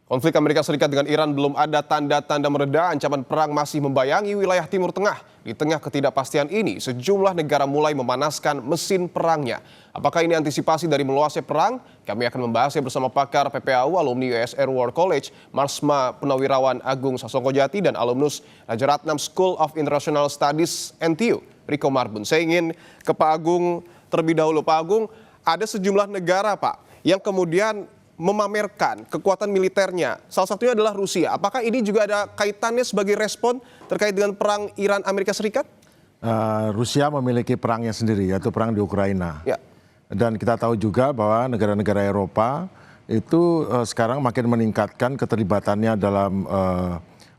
Konflik Amerika Serikat dengan Iran belum ada tanda-tanda mereda, ancaman perang masih membayangi wilayah Timur Tengah. Di tengah ketidakpastian ini, sejumlah negara mulai memanaskan mesin perangnya. Apakah ini antisipasi dari meluasnya perang? Kami akan membahasnya bersama pakar PPAU, alumni USR War College, Marsma Punawirawan Agung Sasongkojati, dan alumnus Rajaratnam School of International Studies NTU, Riko Marbun. Saya ingin ke Pak Agung terlebih dahulu. Pak Agung, ada sejumlah negara, Pak, yang kemudian memamerkan kekuatan militernya. Salah satunya adalah Rusia. Apakah ini juga ada kaitannya sebagai respon terkait dengan perang Iran-Amerika Serikat? Rusia memiliki perangnya sendiri, yaitu perang di Ukraina. Ya. Dan kita tahu juga bahwa negara-negara Eropa itu sekarang makin meningkatkan keterlibatannya dalam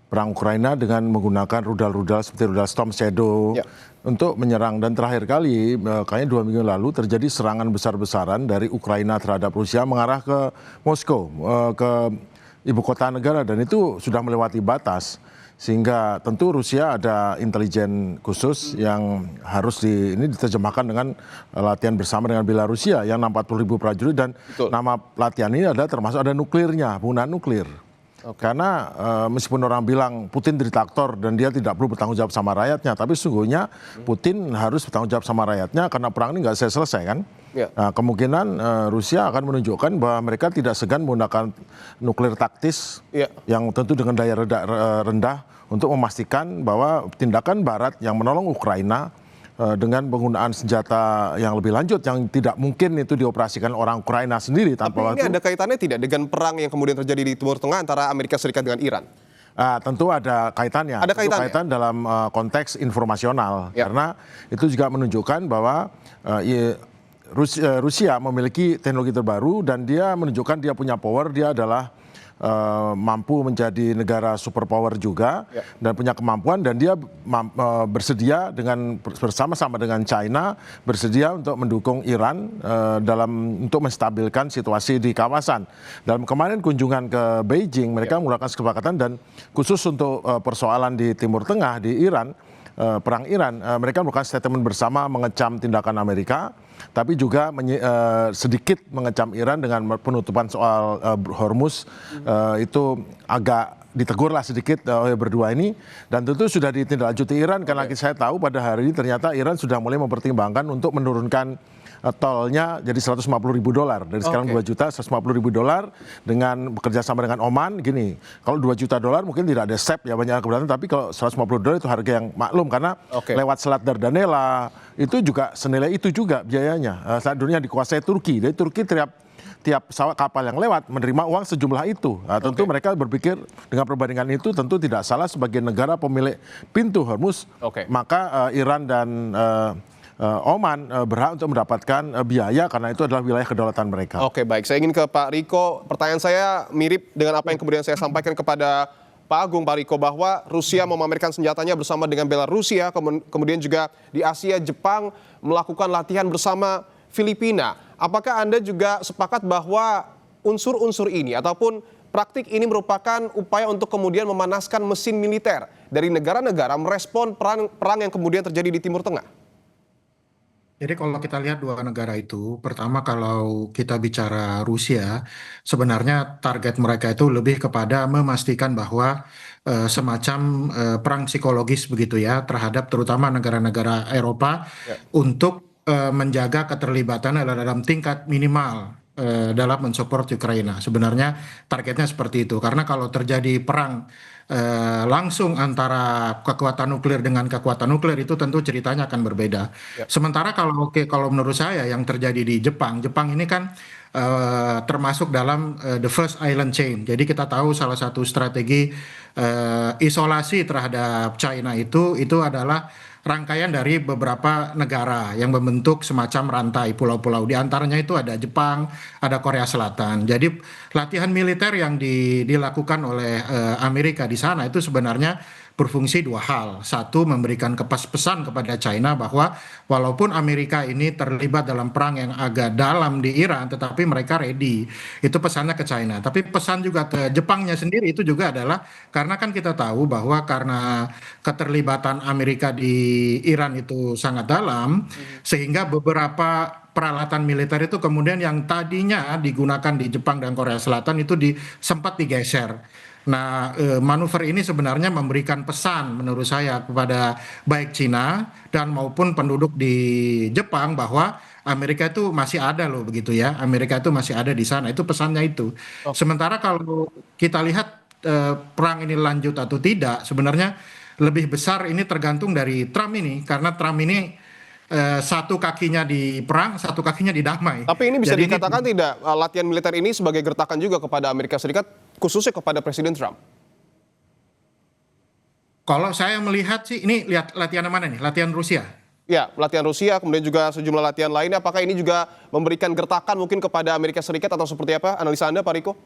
perang Ukraina dengan menggunakan rudal-rudal seperti rudal Storm Shadow untuk menyerang. Dan terakhir kali, kayaknya 2 minggu lalu terjadi serangan besar-besaran dari Ukraina terhadap Rusia mengarah ke Moskow, ke ibu kota negara, dan itu sudah melewati batas. Sehingga tentu Rusia ada intelijen khusus yang harus ini diterjemahkan dengan latihan bersama dengan Belarusia yang 40.000 prajurit, dan nama latihan ini adalah termasuk ada nuklirnya, penggunaan nuklir. Karena meskipun orang bilang Putin diktator dan dia tidak perlu bertanggung jawab sama rakyatnya, tapi sesungguhnya Putin harus bertanggung jawab sama rakyatnya karena perang ini nggak selesai kan. Nah, kemungkinan Rusia akan menunjukkan bahwa mereka tidak segan menggunakan nuklir taktis yang tentu dengan daya rendah untuk memastikan bahwa tindakan Barat yang menolong Ukraina dengan penggunaan senjata yang lebih lanjut yang tidak mungkin itu dioperasikan orang Ukraina sendiri tanpa waktu. Tapi ini ada kaitannya tidak dengan perang yang kemudian terjadi di Timur Tengah antara Amerika Serikat dengan Iran? Tentu ada kaitannya. Ada kaitannya? Kaitan dalam konteks informasional. Karena itu juga menunjukkan bahwa Rusia memiliki teknologi terbaru dan dia menunjukkan dia punya power, dia adalah mampu menjadi negara superpower juga dan punya kemampuan, dan dia bersedia bersama-sama dengan China bersedia untuk mendukung Iran untuk menstabilkan situasi di kawasan. Dalam kemarin kunjungan ke Beijing, mereka melakukan kesepakatan, dan khusus untuk persoalan di Timur Tengah, di Iran, perang Iran, mereka melakukan statement bersama mengecam tindakan Amerika, tapi juga sedikit mengecam Iran dengan penutupan soal Hormuz. Itu agak ditegurlah sedikit oleh berdua ini, dan tentu sudah ditindaklanjuti Iran karena saya tahu pada hari ini ternyata Iran sudah mulai mempertimbangkan untuk menurunkan tolnya jadi $150.000 dari sekarang $2 juta, $150.000 dengan bekerja sama dengan Oman. Gini, kalau $2 juta mungkin tidak ada SEP ya, banyak keberatan, tapi kalau $150 itu harga yang maklum karena lewat Selat Dardanella itu juga senilai itu juga biayanya. Saat dunia dikuasai Turki, jadi Turki tiap pesawat kapal yang lewat menerima uang sejumlah itu. Tentu mereka berpikir dengan perbandingan itu tentu tidak salah sebagai negara pemilik pintu Hormuz, maka Iran dan Oman berhak untuk mendapatkan biaya karena itu adalah wilayah kedaulatan mereka. Oke, baik. Saya ingin ke Pak Riko. Pertanyaan saya mirip dengan apa yang kemudian saya sampaikan kepada Pak Agung, Pak Riko, bahwa Rusia memamerkan senjatanya bersama dengan Belarusia, kemudian juga di Asia, Jepang melakukan latihan bersama Filipina. Apakah Anda juga sepakat bahwa unsur-unsur ini ataupun praktik ini merupakan upaya untuk kemudian memanaskan mesin militer dari negara-negara merespon perang yang kemudian terjadi di Timur Tengah? Jadi kalau kita lihat dua negara itu, pertama kalau kita bicara Rusia, sebenarnya target mereka itu lebih kepada memastikan bahwa semacam perang psikologis begitu ya terhadap terutama negara-negara Eropa untuk menjaga keterlibatan dalam tingkat minimal dalam mensupport Ukraina. Sebenarnya targetnya seperti itu, karena kalau terjadi perang langsung antara kekuatan nuklir dengan kekuatan nuklir itu tentu ceritanya akan berbeda. Sementara kalau menurut saya yang terjadi di Jepang ini kan termasuk dalam the first island chain. Jadi kita tahu salah satu strategi isolasi terhadap China itu adalah rangkaian dari beberapa negara yang membentuk semacam rantai pulau-pulau. Di antaranya itu ada Jepang, ada Korea Selatan. Jadi latihan militer yang dilakukan oleh Amerika di sana itu sebenarnya berfungsi dua hal. Satu, memberikan pesan kepada China bahwa walaupun Amerika ini terlibat dalam perang yang agak dalam di Iran, tetapi mereka ready. Itu pesannya ke China. Tapi pesan juga ke Jepangnya sendiri itu juga adalah karena kan kita tahu bahwa karena keterlibatan Amerika di Iran itu sangat dalam, sehingga beberapa peralatan militer itu kemudian yang tadinya digunakan di Jepang dan Korea Selatan itu sempat digeser. Nah, manuver ini sebenarnya memberikan pesan menurut saya kepada baik Cina dan maupun penduduk di Jepang bahwa Amerika itu masih ada loh begitu ya. Amerika itu masih ada di sana. Itu pesannya itu. Sementara kalau kita lihat perang ini lanjut atau tidak, sebenarnya lebih besar ini tergantung dari Trump ini karena Trump ini satu kakinya di perang, satu kakinya di damai. Tapi ini bisa Jadi dikatakan tidak latihan militer ini sebagai gertakan juga kepada Amerika Serikat, khususnya kepada Presiden Trump? kalau saya melihat sih ini lihat latihan mana nih? Latihan Rusia. Ya, latihan Rusia, kemudian juga sejumlah latihan lainnya. Apakah ini juga memberikan gertakan mungkin kepada Amerika Serikat atau seperti apa? Analisa Anda, Pak Riko?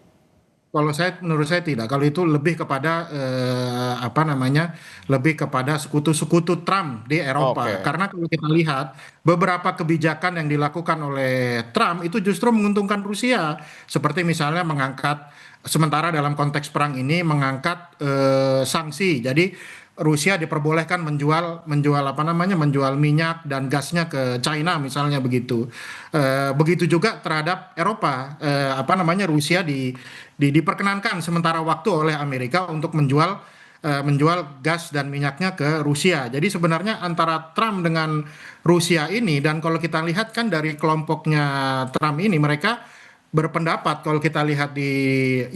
Kalau saya, menurut saya tidak. Kalau itu lebih kepada apa namanya, lebih kepada sekutu-sekutu Trump di Eropa. Oke. Karena kalau kita lihat beberapa kebijakan yang dilakukan oleh Trump itu justru menguntungkan Rusia. Seperti misalnya mengangkat, sementara dalam konteks perang ini mengangkat sanksi. Jadi Rusia diperbolehkan menjual apa namanya, menjual minyak dan gasnya ke China misalnya begitu. Begitu juga terhadap Eropa, apa namanya, Rusia diperkenankan sementara waktu oleh Amerika untuk menjual gas dan minyaknya ke Rusia. Jadi sebenarnya antara Trump dengan Rusia ini, dan kalau kita lihat kan dari kelompoknya Trump ini, mereka berpendapat, kalau kita lihat di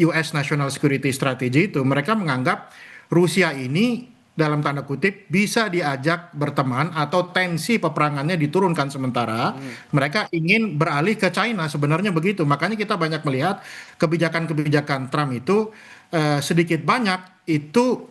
US National Security Strategy itu, mereka menganggap Rusia ini dalam tanda kutip bisa diajak berteman atau tensi peperangannya diturunkan sementara. Mereka ingin beralih ke China, sebenarnya begitu. Makanya kita banyak melihat kebijakan-kebijakan Trump itu sedikit banyak itu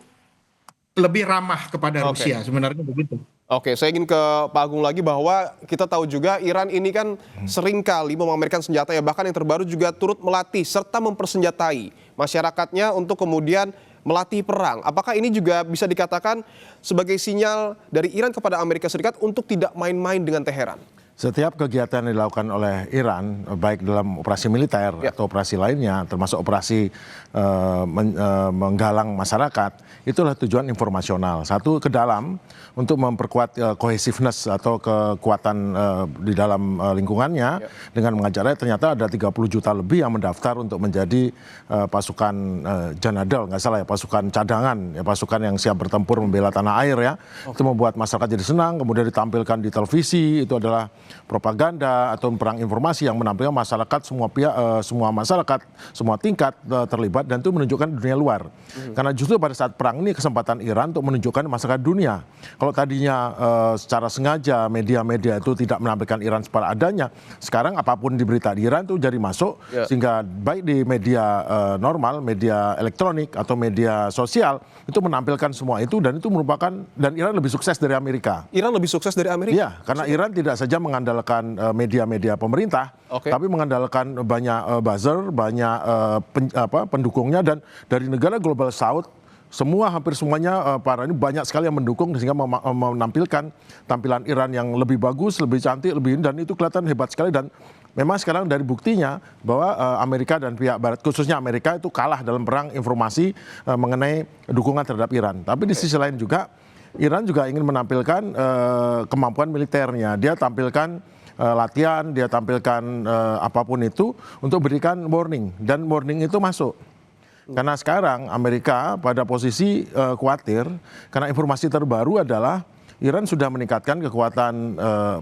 lebih ramah kepada Oke. Rusia, sebenarnya begitu. Oke, saya ingin ke Pak Agung lagi bahwa kita tahu juga Iran ini kan seringkali memamerkan senjata ya, bahkan yang terbaru juga turut melatih serta mempersenjatai masyarakatnya untuk kemudian melatih perang. Apakah ini juga bisa dikatakan sebagai sinyal dari Iran kepada Amerika Serikat untuk tidak main-main dengan Teheran? Setiap kegiatan yang dilakukan oleh Iran, baik dalam operasi militer atau operasi lainnya, termasuk operasi menggalang masyarakat, itulah tujuan informasional. Satu, ke dalam untuk memperkuat cohesiveness atau kekuatan di dalam lingkungannya, dengan mengajarnya ternyata ada 30 juta lebih yang mendaftar untuk menjadi pasukan Janadal, nggak salah ya, pasukan cadangan, ya, pasukan yang siap bertempur membela tanah air ya. Itu membuat masyarakat jadi senang, kemudian ditampilkan di televisi, itu adalah propaganda atau perang informasi yang menampilkan masyarakat, semua pihak, semua masyarakat, semua tingkat terlibat, dan itu menunjukkan dunia luar. Karena justru pada saat perang ini kesempatan Iran untuk menunjukkan masyarakat dunia. Kalau tadinya secara sengaja media-media itu tidak menampilkan Iran secara adanya, sekarang apapun di berita di Iran itu jadi masuk, sehingga baik di media normal, media elektronik atau media sosial itu menampilkan semua itu, dan itu merupakan, dan Iran lebih sukses dari Amerika. Iran lebih sukses dari Amerika? Iya, karena Iran tidak saja mengandalkan media-media pemerintah, tapi mengandalkan banyak buzzer, banyak pendukungnya, dan dari negara global South, semua hampir semuanya para ini banyak sekali yang mendukung, sehingga menampilkan tampilan Iran yang lebih bagus, lebih cantik, dan itu kelihatan hebat sekali. Dan memang sekarang dari buktinya bahwa Amerika dan pihak Barat, khususnya Amerika, itu kalah dalam perang informasi mengenai dukungan terhadap Iran. Tapi di sisi lain juga, Iran juga ingin menampilkan kemampuan militernya. Dia tampilkan latihan, dia tampilkan apapun itu untuk berikan warning, dan warning itu masuk. Karena sekarang Amerika pada posisi khawatir, karena informasi terbaru adalah Iran sudah meningkatkan kekuatan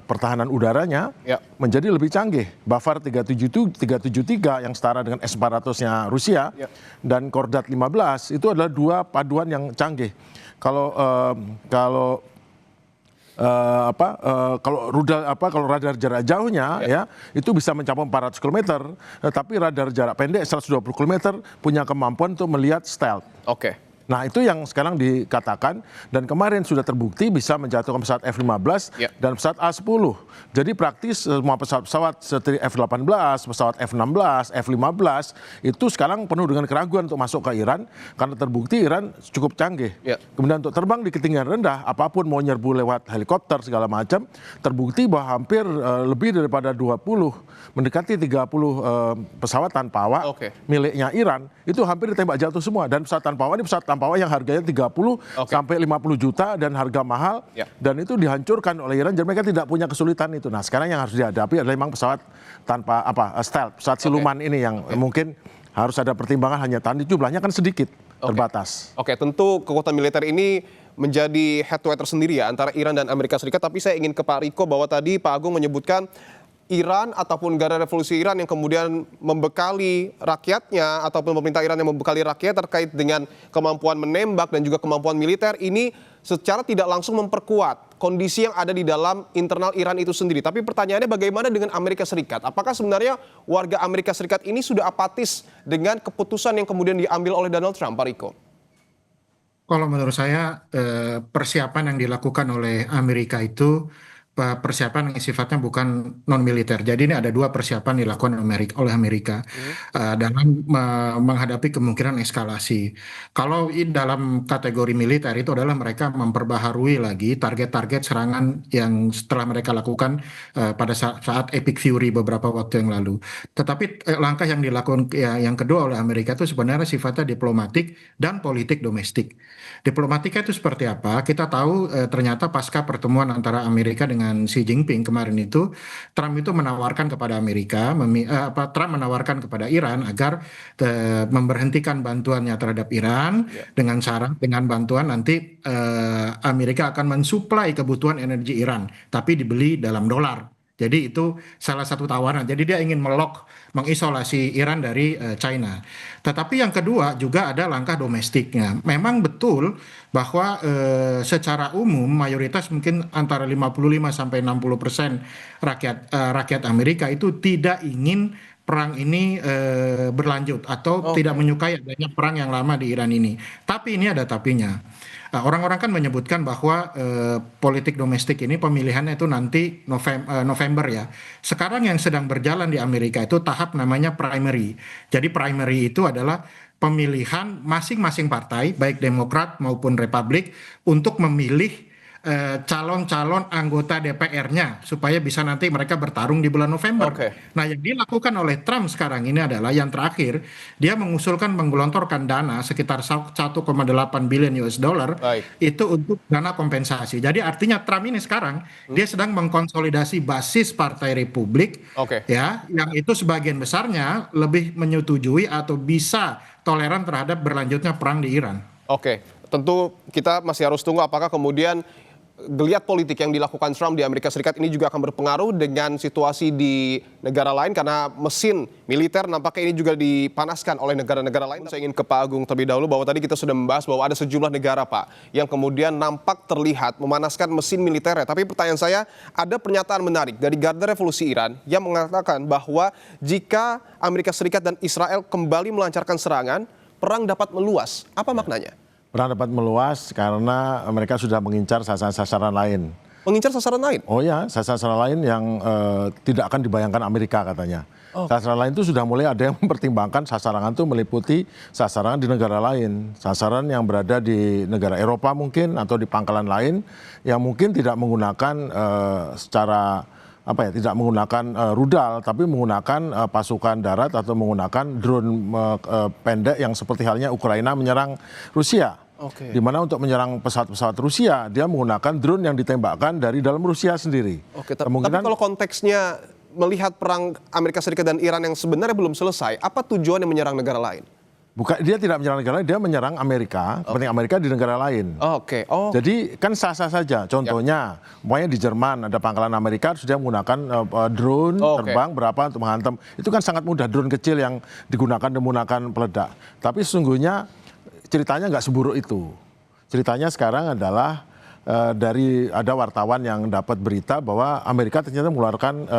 pertahanan udaranya menjadi lebih canggih. Bafar 373 yang setara dengan S-400-nya Rusia, dan Kordat 15 itu adalah dua paduan yang canggih. Kalau radar jarak jauhnya ya itu bisa mencapai 400 km, tapi radar jarak pendek 120 km punya kemampuan untuk melihat stealth. Oke. Nah, itu yang sekarang dikatakan, dan kemarin sudah terbukti bisa menjatuhkan pesawat F-15 dan pesawat A-10. Jadi praktis semua pesawat seperti F-18, pesawat F-16, F-15 itu sekarang penuh dengan keraguan untuk masuk ke Iran, karena terbukti Iran cukup canggih. Kemudian untuk terbang di ketinggian rendah, apapun mau nyerbu lewat helikopter segala macam, terbukti bahwa hampir lebih daripada 20, mendekati 30 pesawat tanpa awak miliknya Iran itu hampir ditembak jatuh semua. Dan pesawat tanpa awak ini pesawat Tampawa yang harganya 30 sampai 50 juta dan harga mahal, dan itu dihancurkan oleh Iran, jadi mereka tidak punya kesulitan itu. Nah sekarang yang harus dihadapi adalah memang pesawat tanpa stealth, pesawat siluman ini yang mungkin harus ada pertimbangan, hanya tadi jumlahnya kan sedikit, terbatas. Tentu kekuatan militer ini menjadi head to head tersendiri ya antara Iran dan Amerika Serikat, tapi saya ingin ke Pak Riko bahwa tadi Pak Agung menyebutkan Iran ataupun Garda Revolusi Iran yang kemudian membekali rakyatnya ataupun pemerintah Iran yang membekali rakyat terkait dengan kemampuan menembak dan juga kemampuan militer ini secara tidak langsung memperkuat kondisi yang ada di dalam internal Iran itu sendiri. Tapi pertanyaannya bagaimana dengan Amerika Serikat? Apakah sebenarnya warga Amerika Serikat ini sudah apatis dengan keputusan yang kemudian diambil oleh Donald Trump, Pak Riko? Kalau menurut saya persiapan yang dilakukan oleh Amerika itu persiapan yang sifatnya bukan non militer. Jadi ini ada dua persiapan dilakukan oleh Amerika dalam menghadapi kemungkinan eskalasi. Kalau dalam kategori militer itu adalah mereka memperbaharui lagi target-target serangan yang setelah mereka lakukan pada saat Epic Fury beberapa waktu yang lalu. Tetapi langkah yang dilakukan yang kedua oleh Amerika itu sebenarnya sifatnya diplomatik dan politik domestik. Diplomatika itu seperti apa? Kita tahu ternyata pasca pertemuan antara Amerika dengan Xi Jinping kemarin itu, Trump itu menawarkan kepada Trump menawarkan kepada Iran agar memberhentikan bantuannya terhadap Iran dengan syarat dengan bantuan nanti Amerika akan mensuplai kebutuhan energi Iran, tapi dibeli dalam dolar. Jadi itu salah satu tawaran. Jadi dia ingin mengisolasi Iran dari China. Tetapi yang kedua juga ada langkah domestiknya. Memang betul bahwa secara umum mayoritas mungkin antara 55 sampai 60% rakyat Amerika itu tidak ingin perang ini berlanjut atau tidak menyukai adanya perang yang lama di Iran ini. Tapi ini ada tapinya. Orang-orang kan menyebutkan bahwa politik domestik ini pemilihannya itu nanti November ya. Sekarang yang sedang berjalan di Amerika itu tahap namanya primary. Jadi primary itu adalah pemilihan masing-masing partai, baik Demokrat maupun Republik, untuk memilih calon-calon anggota DPR-nya supaya bisa nanti mereka bertarung di bulan November. Nah, yang dilakukan oleh Trump sekarang ini adalah yang terakhir, dia mengusulkan menggelontorkan dana sekitar 1,8 billion US dollar itu untuk dana kompensasi. Jadi artinya Trump ini sekarang dia sedang mengkonsolidasi basis Partai Republik ya, yang itu sebagian besarnya lebih menyetujui atau bisa toleran terhadap berlanjutnya perang di Iran. Tentu kita masih harus tunggu apakah kemudian geliat politik yang dilakukan Trump di Amerika Serikat ini juga akan berpengaruh dengan situasi di negara lain, karena mesin militer nampaknya ini juga dipanaskan oleh negara-negara lain. Saya ingin ke Pak Agung terlebih dahulu, bahwa tadi kita sudah membahas bahwa ada sejumlah negara, Pak, yang kemudian nampak terlihat memanaskan mesin militernya. Tapi pertanyaan saya, ada pernyataan menarik dari Garda Revolusi Iran yang mengatakan bahwa jika Amerika Serikat dan Israel kembali melancarkan serangan, perang dapat meluas. Apa maknanya? Perang dapat meluas karena mereka sudah mengincar sasaran-sasaran lain. Mengincar sasaran lain? Oh ya, sasaran lain yang tidak akan dibayangkan Amerika katanya. Sasaran lain itu sudah mulai ada yang mempertimbangkan sasaran itu meliputi sasaran di negara lain. Sasaran yang berada di negara Eropa mungkin atau di pangkalan lain yang mungkin tidak menggunakan tidak menggunakan rudal, tapi menggunakan pasukan darat atau menggunakan drone pendek yang seperti halnya Ukraina menyerang Rusia. Di mana untuk menyerang pesawat-pesawat Rusia, dia menggunakan drone yang ditembakkan dari dalam Rusia sendiri. Tapi kalau konteksnya melihat perang Amerika Serikat dan Iran yang sebenarnya belum selesai, apa tujuannya menyerang negara lain? Bukan, dia tidak menyerang negara lain, dia menyerang Amerika, kepentingan Amerika di negara lain. Jadi kan sah-sah saja. Contohnya, pokoknya di Jerman ada pangkalan Amerika, sudah menggunakan drone terbang berapa untuk menghantam. Itu kan sangat mudah, drone kecil yang digunakan menggunakan peledak. Tapi sesungguhnya ceritanya nggak seburuk itu. Ceritanya sekarang adalah dari ada wartawan yang dapat berita bahwa Amerika ternyata mengeluarkan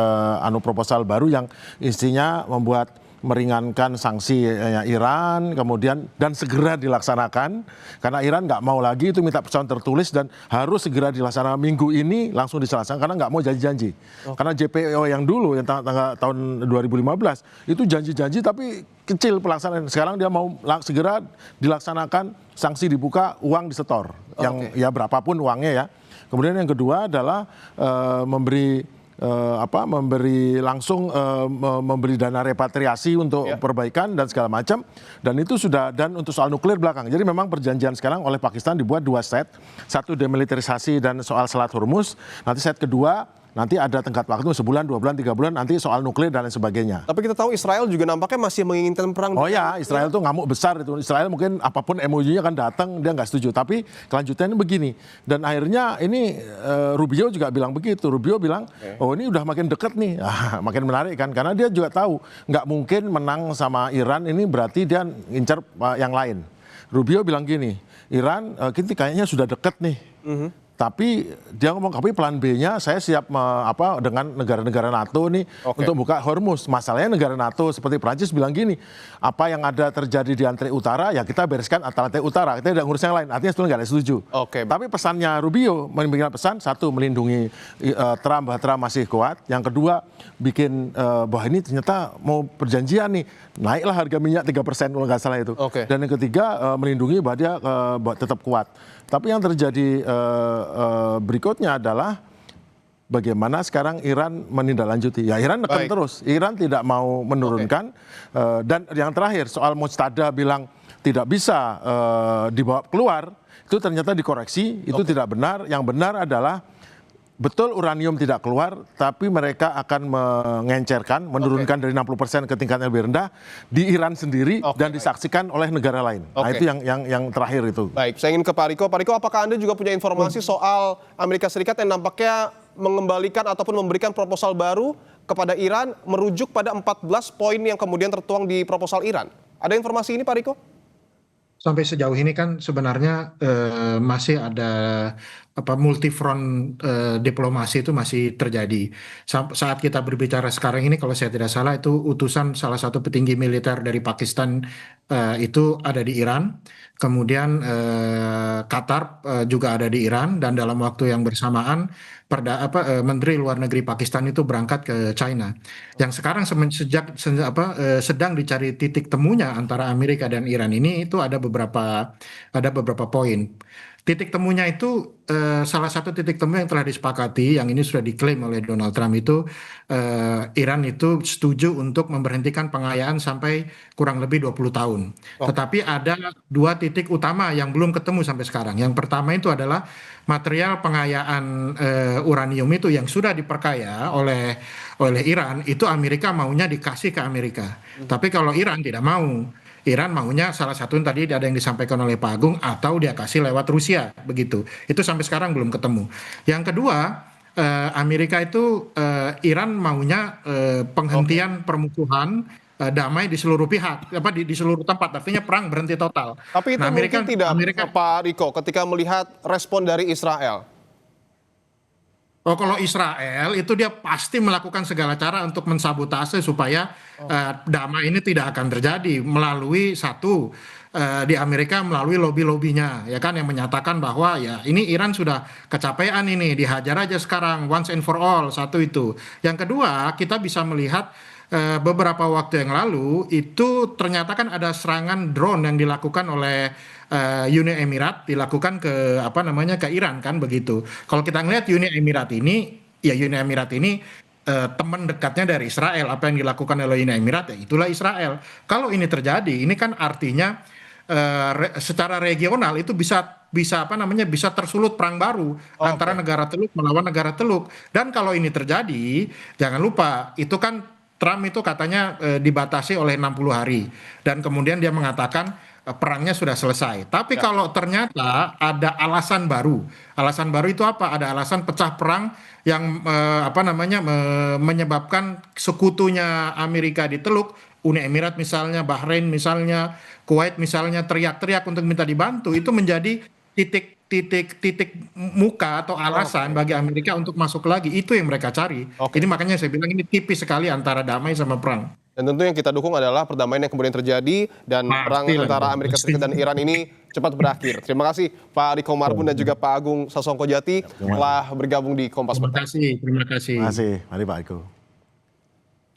proposal baru yang isinya meringankan sanksi Iran, kemudian dan segera dilaksanakan, karena Iran nggak mau lagi itu minta pesan tertulis dan harus segera dilaksanakan minggu ini, langsung dilaksanakan karena nggak mau janji-janji. Karena JPO yang dulu yang tahun 2015 itu janji-janji tapi kecil pelaksanaan. Sekarang dia mau segera dilaksanakan, sanksi dibuka, uang disetor, yang ya berapapun uangnya ya. Kemudian yang kedua adalah memberi memberi langsung memberi dana repatriasi untuk perbaikan dan segala macam, dan itu sudah, dan untuk soal nuklir belakang. Jadi memang perjanjian sekarang oleh Pakistan dibuat 2 set, satu demilitarisasi dan soal Selat Hormuz, nanti set kedua nanti ada tenggat waktu sebulan, 2 bulan, 3 bulan, nanti soal nuklir dan lain sebagainya. Tapi kita tahu Israel juga nampaknya masih menginginkan perang. Oh ya, Israel tuh ngamuk besar itu. Israel mungkin apapun MOU-nya kan datang, dia nggak setuju. Tapi kelanjutannya begini. Dan akhirnya ini Rubio juga bilang begitu. Rubio bilang, oh ini udah makin deket nih. Makin menarik kan. Karena dia juga tahu nggak mungkin menang sama Iran, ini berarti dia ngincer yang lain. Rubio bilang gini, Iran kita kayaknya sudah deket nih. Tapi dia ngomong, tapi plan B-nya saya siap dengan negara-negara NATO nih untuk buka Hormuz. Masalahnya negara NATO seperti Prancis bilang gini, apa yang ada terjadi di Atlantik Utara ya kita bereskan Atlantik Utara, kita tidak ngurus yang lain. Artinya sebetulnya nggak ada setuju. Tapi pesannya Rubio memberikan pesan, satu, melindungi Trump, bahwa Trump masih kuat. Yang kedua, bikin bahwa ini ternyata mau perjanjian nih, naiklah harga minyak 3% kalau nggak salah itu. Dan yang ketiga, melindungi bahwa dia tetap kuat. Tapi yang terjadi berikutnya adalah bagaimana sekarang Iran menindaklanjuti. Ya Iran nekan terus, Iran tidak mau menurunkan. Dan yang terakhir soal Mujtada bilang tidak bisa dibawa keluar, itu ternyata dikoreksi, itu tidak benar. Yang benar adalah betul uranium tidak keluar, tapi mereka akan menurunkan dari 60% ke tingkat yang lebih rendah di Iran sendiri dan disaksikan oleh negara lain. Nah itu yang terakhir itu. Baik, saya ingin ke Pak Riko. Pak Riko, apakah Anda juga punya informasi soal Amerika Serikat yang nampaknya mengembalikan ataupun memberikan proposal baru kepada Iran merujuk pada 14 poin yang kemudian tertuang di proposal Iran? Ada informasi ini Pak Riko? Sampai sejauh ini kan sebenarnya masih ada multi front diplomasi itu masih terjadi. Saat kita berbicara sekarang ini, kalau saya tidak salah itu utusan salah satu petinggi militer dari Pakistan itu ada di Iran. Kemudian Qatar juga ada di Iran, dan dalam waktu yang bersamaan Menteri Luar Negeri Pakistan itu berangkat ke China. Yang sekarang sedang dicari titik temunya antara Amerika dan Iran ini, itu ada beberapa poin. Titik temunya itu salah satu titik temu yang telah disepakati, yang ini sudah diklaim oleh Donald Trump itu, Iran itu setuju untuk memberhentikan pengayaan sampai kurang lebih 20 tahun. Tetapi ada 2 titik utama yang belum ketemu sampai sekarang. Yang pertama itu adalah material pengayaan uranium itu yang sudah diperkaya oleh Iran, itu Amerika maunya dikasih ke Amerika. Tapi kalau Iran tidak mau, Iran maunya salah satu tadi ada yang disampaikan oleh Pak Agung, atau dia kasih lewat Rusia, begitu. Itu sampai sekarang belum ketemu. Yang kedua, Amerika itu Iran maunya penghentian permusuhan damai di seluruh pihak, di seluruh tempat, artinya perang berhenti total. Tapi itu mungkin tidak, Pak Riko, ketika melihat respon dari Israel. Oh, kalau Israel itu dia pasti melakukan segala cara untuk mensabotase supaya damai ini tidak akan terjadi melalui di Amerika melalui lobby-lobbynya, ya kan, yang menyatakan bahwa ya ini Iran sudah kecapean, ini dihajar aja sekarang once and for all. Satu itu. Yang kedua, kita bisa melihat beberapa waktu yang lalu itu ternyata kan ada serangan drone yang dilakukan oleh Uni Emirat, dilakukan ke ke Iran kan, begitu. Kalau kita ngelihat Uni Emirat ini teman dekatnya dari Israel. Apa yang dilakukan oleh Uni Emirat, ya itulah Israel. Kalau ini terjadi, ini kan artinya secara regional itu bisa tersulut perang baru antara negara Teluk melawan negara Teluk. Dan kalau ini terjadi, jangan lupa itu kan Trump itu katanya dibatasi oleh 60 hari, dan kemudian dia mengatakan perangnya sudah selesai. Tapi kalau ternyata ada alasan baru itu apa? Ada alasan pecah perang yang menyebabkan sekutunya Amerika di Teluk, Uni Emirat misalnya, Bahrain misalnya, Kuwait misalnya teriak-teriak untuk minta dibantu, itu menjadi titik muka atau alasan bagi Amerika untuk masuk lagi. Itu yang mereka cari. Jadi makanya saya bilang ini tipis sekali antara damai sama perang. Dan tentu yang kita dukung adalah perdamaian yang kemudian terjadi dan perang antara Amerika Serikat dan Iran ini cepat berakhir. Terima kasih Pak Riko Marbun dan juga Pak Agung Sasongko Jati telah bergabung di Kompas Petang. Terima kasih. Terima kasih. Mari Pak Riko.